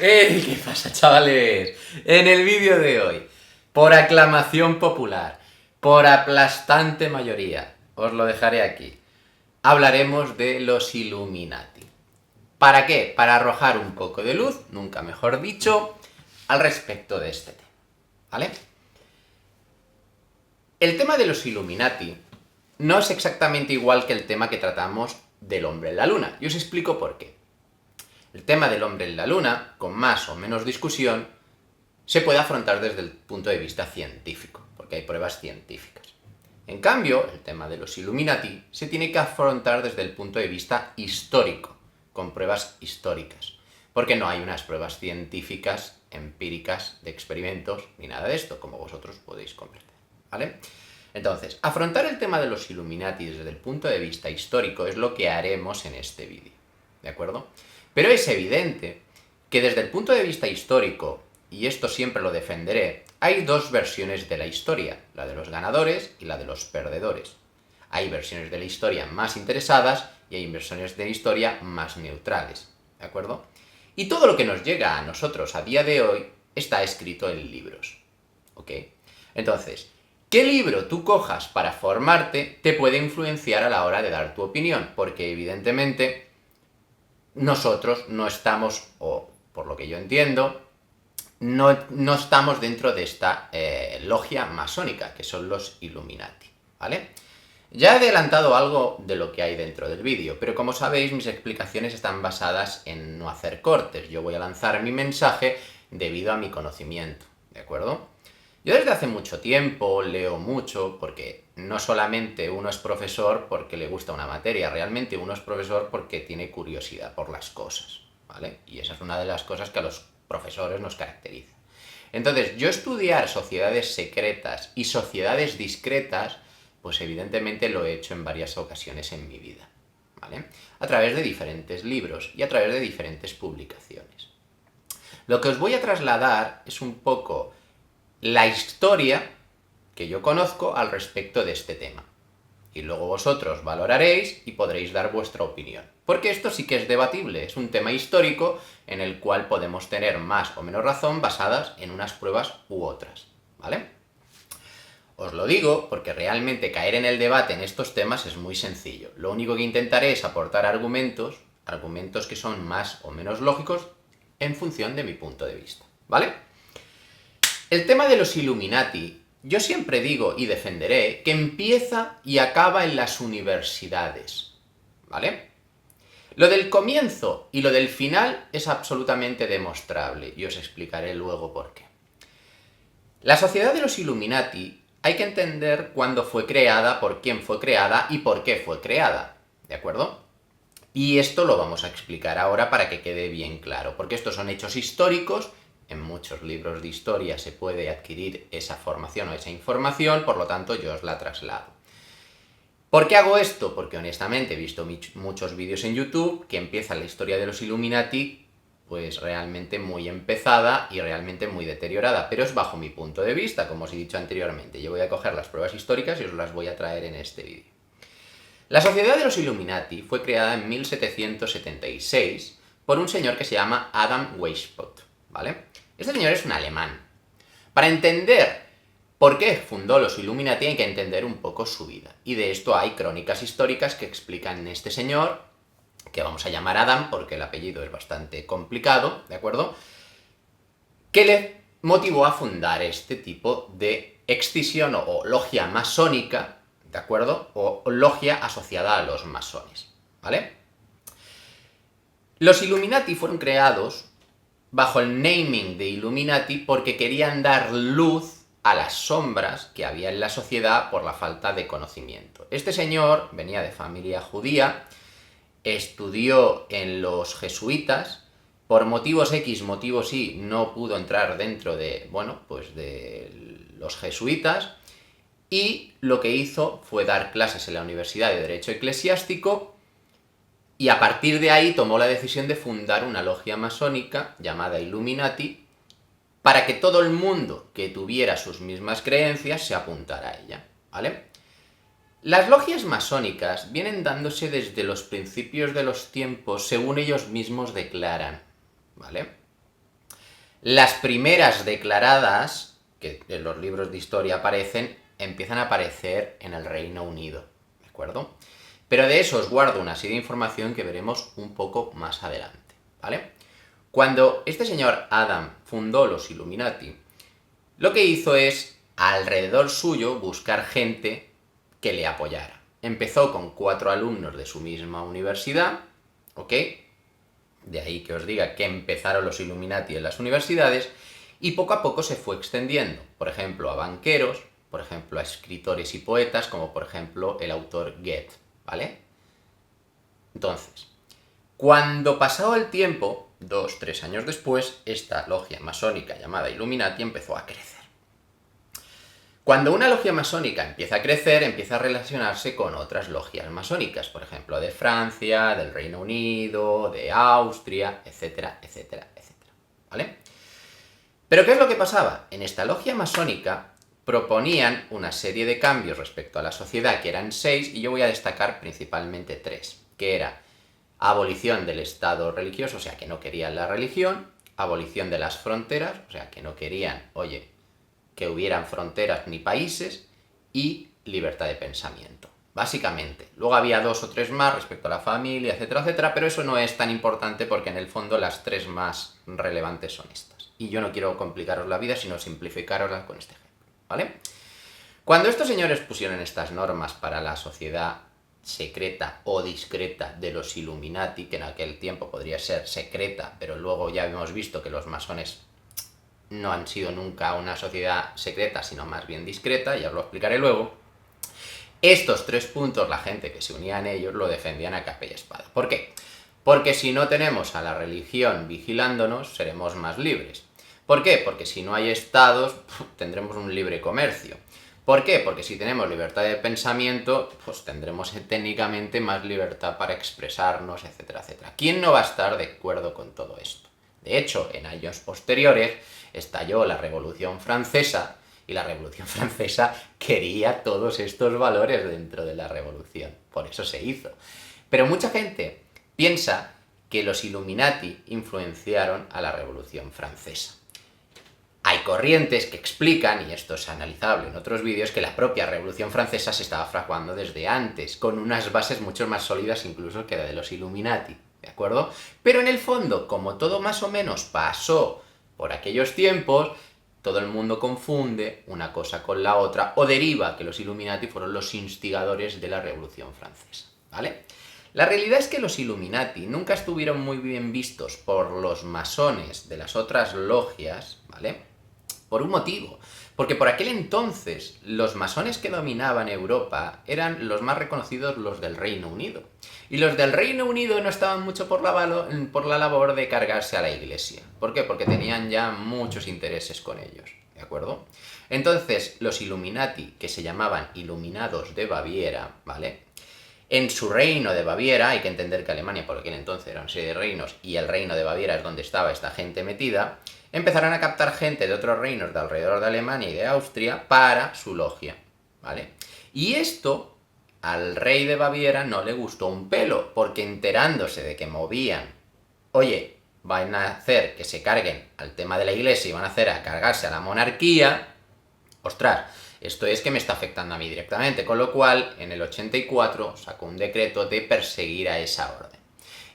¡Ey! ¿Qué pasa, chavales? En el vídeo de hoy, por aclamación popular, por aplastante mayoría, os lo dejaré aquí, hablaremos de los Illuminati. ¿Para qué? Para arrojar un poco de luz, nunca mejor dicho, al respecto de este tema, ¿vale? El tema de los Illuminati no es exactamente igual que el tema que tratamos del hombre en la luna, y os explico por qué. El tema del hombre en la luna, con más o menos discusión, se puede afrontar desde el punto de vista científico, porque hay pruebas científicas. En cambio, el tema de los Illuminati se tiene que afrontar desde el punto de vista histórico, con pruebas históricas, porque no hay unas pruebas científicas, empíricas, de experimentos, ni nada de esto, como vosotros podéis comprender, ¿vale? Entonces, afrontar el tema de los Illuminati desde el punto de vista histórico es lo que haremos en este vídeo, ¿de acuerdo? Pero es evidente que desde el punto de vista histórico, y esto siempre lo defenderé, hay dos versiones de la historia, la de los ganadores y la de los perdedores. Hay versiones de la historia más interesadas y hay versiones de la historia más neutrales, ¿de acuerdo? Y todo lo que nos llega a nosotros a día de hoy está escrito en libros, ¿ok? Entonces, ¿qué libro tú cojas para formarte te puede influenciar a la hora de dar tu opinión? Porque evidentemente nosotros no estamos, o por lo que yo entiendo, no estamos dentro de esta logia masónica, que son los Illuminati, ¿vale? Ya he adelantado algo de lo que hay dentro del vídeo, pero como sabéis, mis explicaciones están basadas en no hacer cortes. Yo voy a lanzar mi mensaje debido a mi conocimiento, ¿de acuerdo? Yo desde hace mucho tiempo leo mucho, porque no solamente uno es profesor porque le gusta una materia, realmente uno es profesor porque tiene curiosidad por las cosas, ¿vale? Y esa es una de las cosas que a los profesores nos caracteriza. Entonces, yo estudiar sociedades secretas y sociedades discretas, pues evidentemente lo he hecho en varias ocasiones en mi vida, ¿vale? A través de diferentes libros y a través de diferentes publicaciones. Lo que os voy a trasladar es un poco la historia que yo conozco al respecto de este tema. Y luego vosotros valoraréis y podréis dar vuestra opinión. Porque esto sí que es debatible, es un tema histórico en el cual podemos tener más o menos razón basadas en unas pruebas u otras, ¿vale? Os lo digo porque realmente caer en el debate en estos temas es muy sencillo. Lo único que intentaré es aportar argumentos que son más o menos lógicos en función de mi punto de vista, ¿vale? El tema de los Illuminati, yo siempre digo y defenderé que empieza y acaba en las universidades, ¿vale? Lo del comienzo y lo del final es absolutamente demostrable, y os explicaré luego por qué. La sociedad de los Illuminati hay que entender cuándo fue creada, por quién fue creada y por qué fue creada, ¿de acuerdo? Y esto lo vamos a explicar ahora para que quede bien claro, porque estos son hechos históricos. En muchos libros de historia se puede adquirir esa formación o esa información, por lo tanto yo os la traslado. ¿Por qué hago esto? Porque honestamente he visto muchos vídeos en YouTube que empiezan la historia de los Illuminati pues realmente muy empezada y realmente muy deteriorada, pero es bajo mi punto de vista, como os he dicho anteriormente. Yo voy a coger las pruebas históricas y os las voy a traer en este vídeo. La sociedad de los Illuminati fue creada en 1776 por un señor que se llama Adam Weishaupt, ¿vale? Este señor es un alemán. Para entender por qué fundó los Illuminati hay que entender un poco su vida. Y de esto hay crónicas históricas que explican este señor, que vamos a llamar Adam porque el apellido es bastante complicado, ¿de acuerdo? Que le motivó a fundar este tipo de excisión o logia masónica, ¿de acuerdo? O logia asociada a los masones, ¿vale? Los Illuminati fueron creados bajo el naming de Illuminati porque querían dar luz a las sombras que había en la sociedad por la falta de conocimiento. Este señor venía de familia judía, estudió en los jesuitas, por motivos X, motivos Y, no pudo entrar dentro de, bueno, pues de los jesuitas, y lo que hizo fue dar clases en la Universidad de Derecho Eclesiástico, y a partir de ahí tomó la decisión de fundar una logia masónica llamada Illuminati, para que todo el mundo que tuviera sus mismas creencias se apuntara a ella, ¿vale? Las logias masónicas vienen dándose desde los principios de los tiempos, según ellos mismos declaran, ¿vale? Las primeras declaradas, que en los libros de historia aparecen, empiezan a aparecer en el Reino Unido, ¿de acuerdo? Pero de eso os guardo una serie de información que veremos un poco más adelante, ¿vale? Cuando este señor Adam fundó los Illuminati, lo que hizo es, alrededor suyo, buscar gente que le apoyara. Empezó con 4 alumnos de su misma universidad, ¿ok? De ahí que os diga que empezaron los Illuminati en las universidades, y poco a poco se fue extendiendo, por ejemplo, a banqueros, por ejemplo, a escritores y poetas, como por ejemplo el autor Goethe, ¿vale? Entonces, cuando pasado el tiempo, 2-3 años después, esta logia masónica llamada Illuminati empezó a crecer. Cuando una logia masónica empieza a crecer, empieza a relacionarse con otras logias masónicas, por ejemplo, de Francia, del Reino Unido, de Austria, etcétera, etcétera, etcétera, ¿vale? Pero ¿qué es lo que pasaba? En esta logia masónica proponían una serie de cambios respecto a la sociedad, que eran 6, y yo voy a destacar principalmente 3, que era abolición del Estado religioso, o sea, que no querían la religión, abolición de las fronteras, o sea, que no querían, oye, que hubieran fronteras ni países, y libertad de pensamiento, básicamente. Luego había 2 o 3 más respecto a la familia, etcétera, etcétera, pero eso no es tan importante porque en el fondo las 3 más relevantes son estas. Y yo no quiero complicaros la vida, sino simplificarosla con este ejemplo, ¿vale? Cuando estos señores pusieron estas normas para la sociedad secreta o discreta de los Illuminati, que en aquel tiempo podría ser secreta, pero luego ya hemos visto que los masones no han sido nunca una sociedad secreta, sino más bien discreta, ya os lo explicaré luego. Estos 3 puntos, la gente que se unía en ellos lo defendían a capa y espada. ¿Por qué? Porque si no tenemos a la religión vigilándonos, seremos más libres. ¿Por qué? Porque si no hay estados, tendremos un libre comercio. ¿Por qué? Porque si tenemos libertad de pensamiento, pues tendremos técnicamente más libertad para expresarnos, etcétera, etcétera. ¿Quién no va a estar de acuerdo con todo esto? De hecho, en años posteriores estalló la Revolución Francesa, y la Revolución Francesa quería todos estos valores dentro de la revolución. Por eso se hizo. Pero mucha gente piensa que los Illuminati influenciaron a la Revolución Francesa. Hay corrientes que explican, y esto es analizable en otros vídeos, que la propia Revolución Francesa se estaba fraguando desde antes, con unas bases mucho más sólidas incluso que la de los Illuminati, ¿de acuerdo? Pero en el fondo, como todo más o menos pasó por aquellos tiempos, todo el mundo confunde una cosa con la otra, o deriva que los Illuminati fueron los instigadores de la Revolución Francesa, ¿vale? La realidad es que los Illuminati nunca estuvieron muy bien vistos por los masones de las otras logias, ¿vale? Por un motivo, porque por aquel entonces los masones que dominaban Europa eran los más reconocidos, los del Reino Unido. Y los del Reino Unido no estaban mucho por la labor de cargarse a la Iglesia. ¿Por qué? Porque tenían ya muchos intereses con ellos, ¿de acuerdo? Entonces, los Illuminati, que se llamaban Iluminados de Baviera, ¿vale? En su reino de Baviera, hay que entender que Alemania por aquel entonces era una serie de reinos, y el reino de Baviera es donde estaba esta gente metida, empezaron a captar gente de otros reinos de alrededor de Alemania y de Austria para su logia, ¿vale? Y esto al rey de Baviera no le gustó un pelo, porque enterándose de que movían, oye, van a hacer que se carguen al tema de la iglesia y van a hacer a cargarse a la monarquía, ostras, esto es que me está afectando a mí directamente, con lo cual en el 84 sacó un decreto de perseguir a esa orden.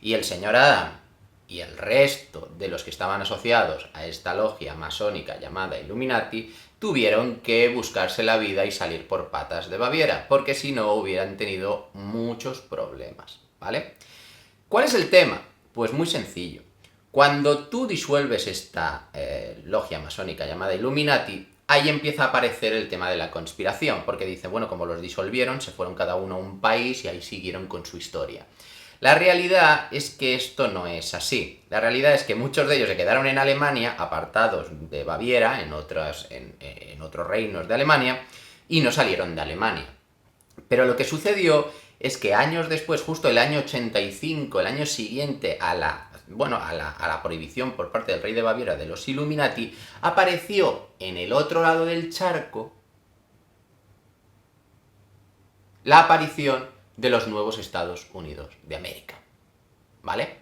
Y el señor Adam y el resto de los que estaban asociados a esta logia masónica llamada Illuminati tuvieron que buscarse la vida y salir por patas de Baviera, porque si no hubieran tenido muchos problemas, ¿vale? ¿Cuál es el tema? Pues muy sencillo. Cuando tú disuelves esta logia masónica llamada Illuminati, ahí empieza a aparecer el tema de la conspiración, porque dice, bueno, como los disolvieron, se fueron cada uno a un país y ahí siguieron con su historia. La realidad es que esto no es así. La realidad es que muchos de ellos se quedaron en Alemania, apartados de Baviera, en otros reinos de Alemania, y no salieron de Alemania. Pero lo que sucedió es que años después, justo el año 85, el año siguiente a la prohibición por parte del rey de Baviera de los Illuminati, apareció en el otro lado del charco la aparición de los nuevos Estados Unidos de América, ¿vale?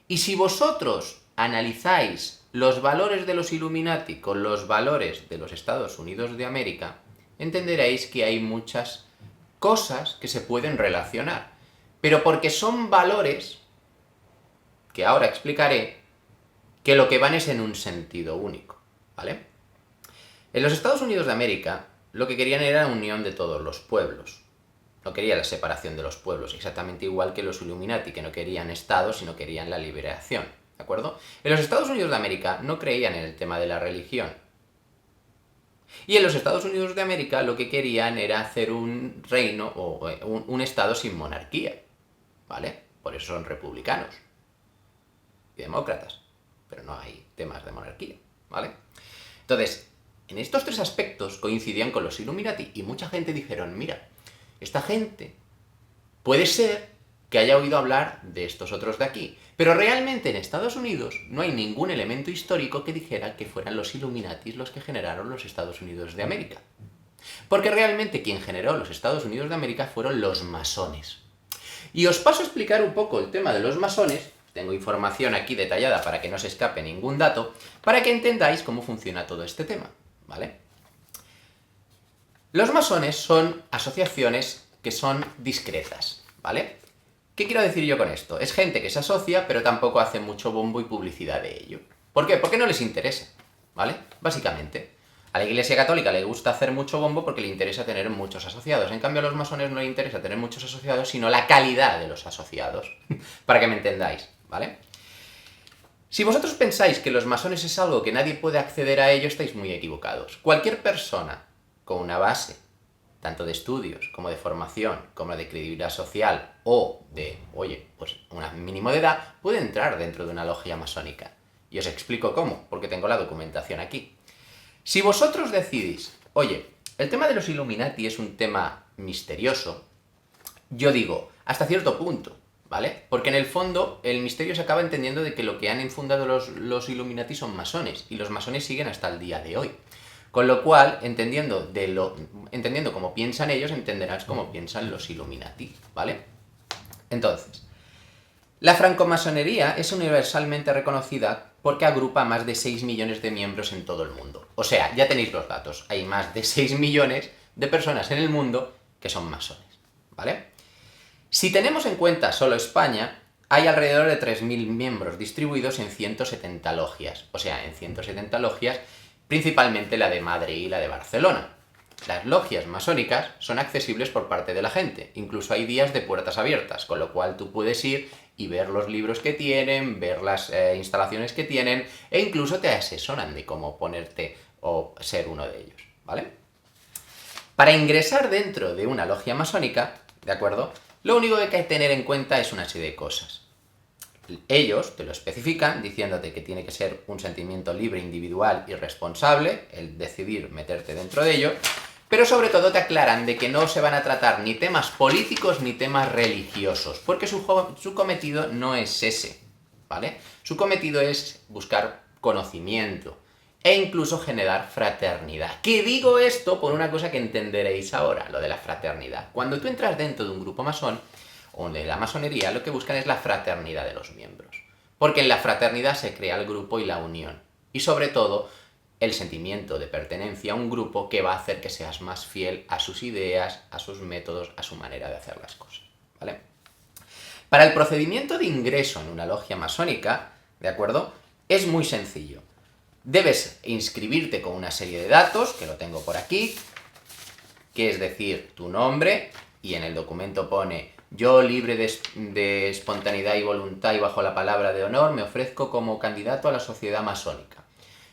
Y si vosotros analizáis los valores de los Illuminati con los valores de los Estados Unidos de América, entenderéis que hay muchas cosas que se pueden relacionar. Pero porque son valores, que ahora explicaré, que lo que van es en un sentido único, ¿vale? En los Estados Unidos de América, lo que querían era la unión de todos los pueblos. No querían la separación de los pueblos, exactamente igual que los Illuminati, que no querían estados, sino querían la liberación, ¿de acuerdo? En los Estados Unidos de América no creían en el tema de la religión. Y en los Estados Unidos de América lo que querían era hacer un reino o un estado sin monarquía, ¿vale? Por eso son republicanos y demócratas, pero no hay temas de monarquía, ¿vale? Entonces, en estos tres aspectos coincidían con los Illuminati y mucha gente dijeron, mira, esta gente puede ser que haya oído hablar de estos otros de aquí, pero realmente en Estados Unidos no hay ningún elemento histórico que dijera que fueran los Illuminatis los que generaron los Estados Unidos de América. Porque realmente quien generó los Estados Unidos de América fueron los masones. Y os paso a explicar un poco el tema de los masones. Tengo información aquí detallada para que no se escape ningún dato, para que entendáis cómo funciona todo este tema, ¿vale? Los masones son asociaciones que son discretas, ¿vale? ¿Qué quiero decir yo con esto? Es gente que se asocia, pero tampoco hace mucho bombo y publicidad de ello. ¿Por qué? Porque no les interesa, ¿vale? Básicamente. A la Iglesia Católica le gusta hacer mucho bombo porque le interesa tener muchos asociados. En cambio, a los masones no les interesa tener muchos asociados, sino la calidad de los asociados. Para que me entendáis, ¿vale? Si vosotros pensáis que los masones es algo que nadie puede acceder a ello, estáis muy equivocados. Cualquier persona con una base, tanto de estudios, como de formación, como de credibilidad social, o de, oye, pues un mínimo de edad, puede entrar dentro de una logia masónica. Y os explico cómo, porque tengo la documentación aquí. Si vosotros decidís, oye, el tema de los Illuminati es un tema misterioso, yo digo, hasta cierto punto, ¿vale? Porque en el fondo el misterio se acaba entendiendo de que lo que han infundado los Illuminati son masones, y los masones siguen hasta el día de hoy. Con lo cual, entendiendo cómo piensan ellos, entenderás cómo piensan los Illuminati, ¿vale? Entonces, la francomasonería es universalmente reconocida porque agrupa más de 6 millones de miembros en todo el mundo. O sea, ya tenéis los datos, hay más de 6 millones de personas en el mundo que son masones, ¿vale? Si tenemos en cuenta solo España, hay alrededor de 3.000 miembros distribuidos en 170 logias. O sea, en 170 logias, principalmente la de Madrid y la de Barcelona. Las logias masónicas son accesibles por parte de la gente, incluso hay días de puertas abiertas, con lo cual tú puedes ir y ver los libros que tienen, ver las instalaciones que tienen, e incluso te asesoran de cómo ponerte o ser uno de ellos, ¿vale? Para ingresar dentro de una logia masónica, ¿de acuerdo?, lo único que hay que tener en cuenta es una serie de cosas. Ellos te lo especifican diciéndote que tiene que ser un sentimiento libre, individual y responsable, el decidir meterte dentro de ello, pero sobre todo te aclaran de que no se van a tratar ni temas políticos ni temas religiosos, porque su cometido no es ese, ¿vale? Su cometido es buscar conocimiento e incluso generar fraternidad. Que digo esto por una cosa que entenderéis ahora, lo de la fraternidad. Cuando tú entras dentro de un grupo masón, o de la masonería, lo que buscan es la fraternidad de los miembros. Porque en la fraternidad se crea el grupo y la unión. Y sobre todo, el sentimiento de pertenencia a un grupo que va a hacer que seas más fiel a sus ideas, a sus métodos, a su manera de hacer las cosas, ¿vale? Para el procedimiento de ingreso en una logia masónica, ¿de acuerdo?, es muy sencillo. Debes inscribirte con una serie de datos, que lo tengo por aquí, que es decir, tu nombre, y en el documento pone: yo, libre de espontaneidad y voluntad y bajo la palabra de honor, me ofrezco como candidato a la sociedad masónica.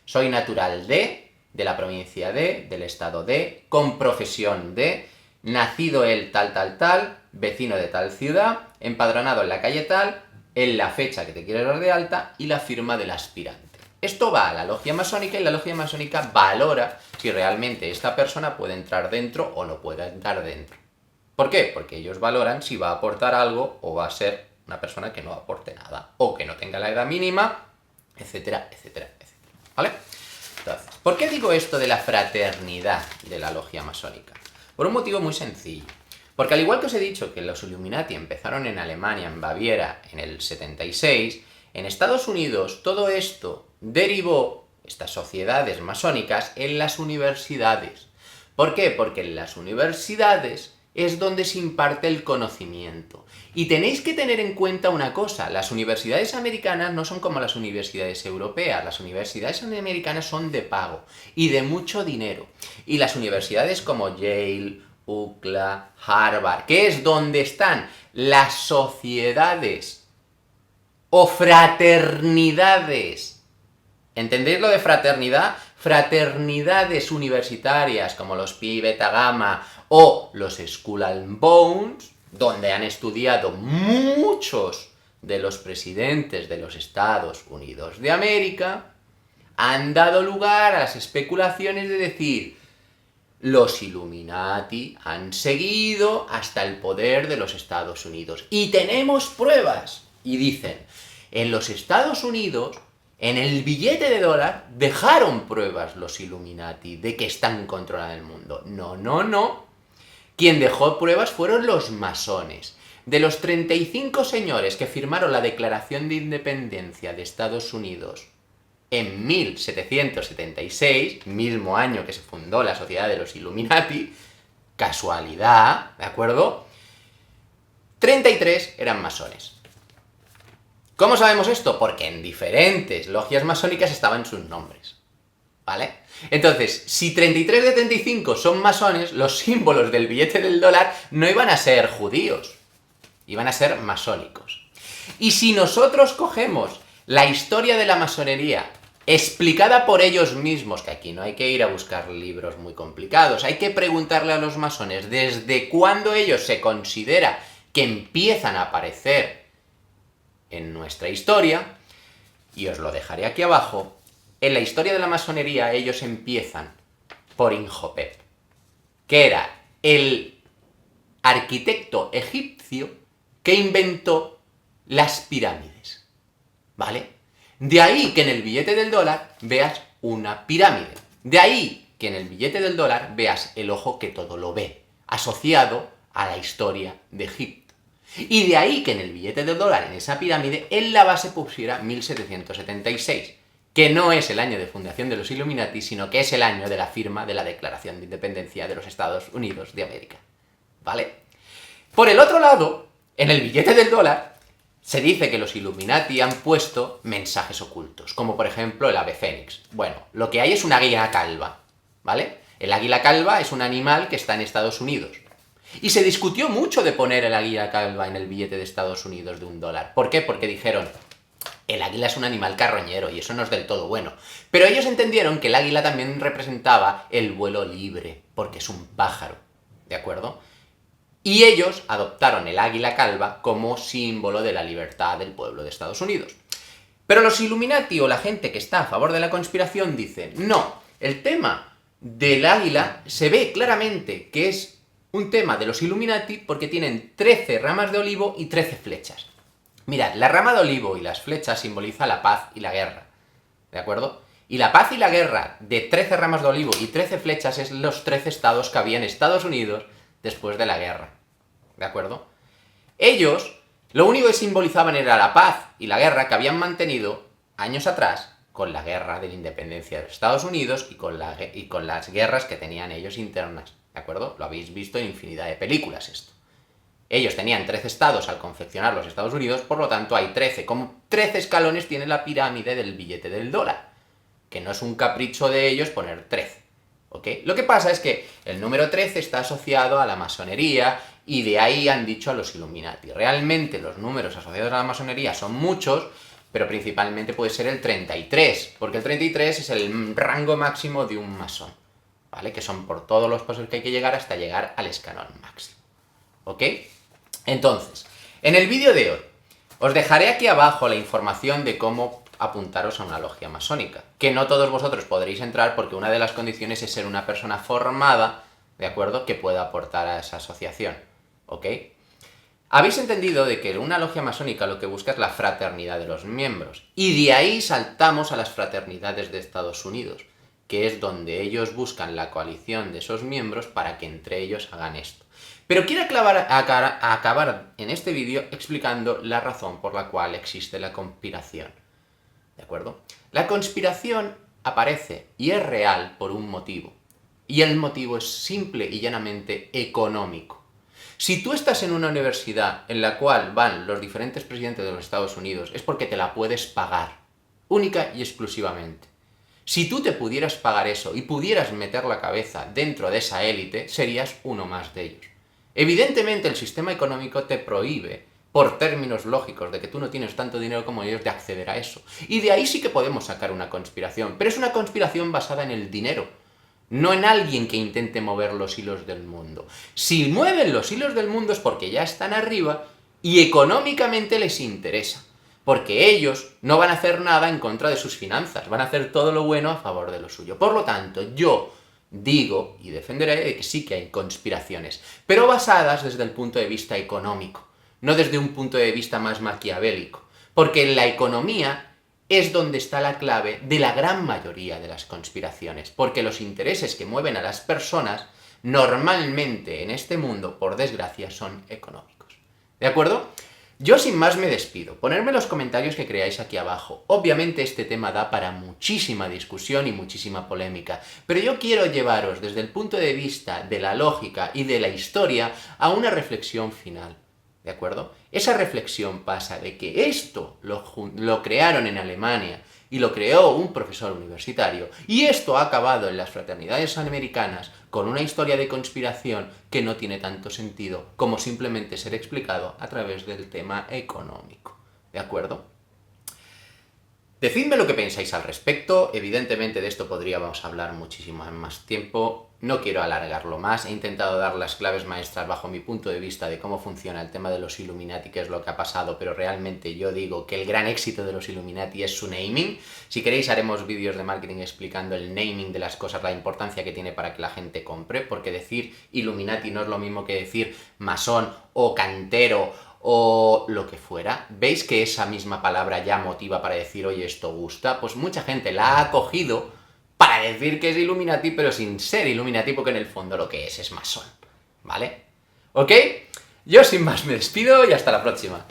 Soy natural de la provincia del estado de, con profesión de, nacido el tal, vecino de tal ciudad, empadronado en la calle tal, en la fecha que te quieres dar de alta y la firma del aspirante. Esto va a la logia masónica y la logia masónica valora si realmente esta persona puede entrar dentro o no puede entrar dentro. ¿Por qué? Porque ellos valoran si va a aportar algo o va a ser una persona que no aporte nada, o que no tenga la edad mínima, etcétera, etcétera, etcétera, ¿vale? Entonces, ¿por qué digo esto de la fraternidad de la logia masónica? Por un motivo muy sencillo. Porque al igual que os he dicho que los Illuminati empezaron en Alemania, en Baviera, en el 76, En Estados Unidos todo esto derivó, estas sociedades masónicas, en las universidades. ¿Por qué? Porque en las universidades es donde se imparte el conocimiento. Y tenéis que tener en cuenta una cosa, las universidades americanas no son como las universidades europeas, las universidades americanas son de pago y de mucho dinero. Y las universidades como Yale, UCLA, Harvard, que es donde están las sociedades o fraternidades. ¿Entendéis lo de fraternidad? Fraternidades universitarias como los Pi Beta Gamma o los Skull and Bones, donde han estudiado muchos de los presidentes de los Estados Unidos de América, han dado lugar a las especulaciones de decir: los Illuminati han seguido hasta el poder de los Estados Unidos. Y tenemos pruebas. Y dicen, en los Estados Unidos, en el billete de dólar, dejaron pruebas los Illuminati de que están controlando el mundo. No. Quien dejó pruebas fueron los masones. De los 35 señores que firmaron la Declaración de Independencia de Estados Unidos en 1776, mismo año que se fundó la Sociedad de los Illuminati, casualidad, ¿de acuerdo? 33 eran masones. ¿Cómo sabemos esto? Porque en diferentes logias masónicas estaban sus nombres, ¿vale? Entonces, si 33 de 35 son masones, los símbolos del billete del dólar no iban a ser judíos, iban a ser masónicos. Y si nosotros cogemos la historia de la masonería explicada por ellos mismos, que aquí no hay que ir a buscar libros muy complicados, hay que preguntarle a los masones desde cuándo ellos se considera que empiezan a aparecer en nuestra historia, y os lo dejaré aquí abajo. En la historia de la masonería ellos empiezan por Imhotep, que era el arquitecto egipcio que inventó las pirámides, ¿vale? De ahí que en el billete del dólar veas una pirámide. De ahí que en el billete del dólar veas el ojo que todo lo ve, asociado a la historia de Egipto. Y de ahí que en el billete del dólar, en esa pirámide, en la base pusiera 1776, que no es el año de fundación de los Illuminati, sino que es el año de la firma de la Declaración de Independencia de los Estados Unidos de América, ¿vale? Por el otro lado, en el billete del dólar, se dice que los Illuminati han puesto mensajes ocultos, como por ejemplo el ave fénix. Bueno, lo que hay es una águila calva, ¿vale? El águila calva es un animal que está en Estados Unidos. Y se discutió mucho de poner el águila calva en el billete de Estados Unidos de $1. ¿Por qué? Porque dijeron, el águila es un animal carroñero y eso no es del todo bueno. Pero ellos entendieron que el águila también representaba el vuelo libre, porque es un pájaro, ¿de acuerdo? Y ellos adoptaron el águila calva como símbolo de la libertad del pueblo de Estados Unidos. Pero los Illuminati o la gente que está a favor de la conspiración dicen, no, el tema del águila se ve claramente que es un tema de los Illuminati porque tienen 13 ramas de olivo y 13 flechas. Mirad, la rama de olivo y las flechas simboliza la paz y la guerra, ¿de acuerdo? Y la paz y la guerra de 13 ramas de olivo y 13 flechas es los 13 estados que había en Estados Unidos después de la guerra, ¿de acuerdo? Ellos, lo único que simbolizaban era la paz y la guerra que habían mantenido años atrás con la guerra de la independencia de Estados Unidos y con las guerras que tenían ellos internas, ¿de acuerdo? Lo habéis visto en infinidad de películas esto. Ellos tenían 13 estados al confeccionar los Estados Unidos, por lo tanto hay 13. Como 13 escalones tiene la pirámide del billete del dólar, que no es un capricho de ellos poner 13, ¿ok? Lo que pasa es que el número 13 está asociado a la masonería y de ahí han dicho a los Illuminati. Realmente los números asociados a la masonería son muchos, pero principalmente puede ser el 33, porque el 33 es el rango máximo de un masón, ¿vale? Que son por todos los pasos que hay que llegar hasta llegar al escalón máximo, ¿ok? Entonces, en el vídeo de hoy, os dejaré aquí abajo la información de cómo apuntaros a una logia masónica, que no todos vosotros podréis entrar porque una de las condiciones es ser una persona formada, ¿de acuerdo?, que pueda aportar a esa asociación, ¿ok? Habéis entendido de que una logia masónica lo que busca es la fraternidad de los miembros, y de ahí saltamos a las fraternidades de Estados Unidos, que es donde ellos buscan la coalición de esos miembros para que entre ellos hagan esto. Pero quiero acabar en este vídeo explicando la razón por la cual existe la conspiración. ¿De acuerdo? La conspiración aparece y es real por un motivo. Y el motivo es simple y llanamente económico. Si tú estás en una universidad en la cual van los diferentes presidentes de los Estados Unidos, es porque te la puedes pagar, única y exclusivamente. Si tú te pudieras pagar eso y pudieras meter la cabeza dentro de esa élite, serías uno más de ellos. Evidentemente el sistema económico te prohíbe, por términos lógicos de que tú no tienes tanto dinero como ellos, de acceder a eso. Y de ahí sí que podemos sacar una conspiración, pero es una conspiración basada en el dinero, no en alguien que intente mover los hilos del mundo. Si mueven los hilos del mundo es porque ya están arriba y económicamente les interesa. Porque ellos no van a hacer nada en contra de sus finanzas, van a hacer todo lo bueno a favor de lo suyo. Por lo tanto, yo digo y defenderé que sí que hay conspiraciones, pero basadas desde el punto de vista económico, no desde un punto de vista más maquiavélico. Porque en la economía es donde está la clave de la gran mayoría de las conspiraciones, porque los intereses que mueven a las personas normalmente en este mundo, por desgracia, son económicos. ¿De acuerdo? Yo sin más me despido. Ponerme los comentarios que creáis aquí abajo. Obviamente este tema da para muchísima discusión y muchísima polémica, pero yo quiero llevaros desde el punto de vista de la lógica y de la historia a una reflexión final. ¿De acuerdo? Esa reflexión pasa de que esto lo crearon en Alemania y lo creó un profesor universitario, y esto ha acabado en las fraternidades americanas con una historia de conspiración que no tiene tanto sentido como simplemente ser explicado a través del tema económico. ¿De acuerdo? Decidme lo que pensáis al respecto. Evidentemente de esto podríamos hablar muchísimo más tiempo. No quiero alargarlo más. He intentado dar las claves maestras bajo mi punto de vista de cómo funciona el tema de los Illuminati, qué es lo que ha pasado, pero realmente yo digo que el gran éxito de los Illuminati es su naming. Si queréis haremos vídeos de marketing explicando el naming de las cosas, la importancia que tiene para que la gente compre, porque decir Illuminati no es lo mismo que decir masón o cantero o lo que fuera. ¿Veis que esa misma palabra ya motiva para decir, oye, esto gusta? Pues mucha gente la ha cogido para decir que es Illuminati, pero sin ser Illuminati, porque en el fondo lo que es masón, ¿vale? ¿Ok? Yo sin más me despido y hasta la próxima.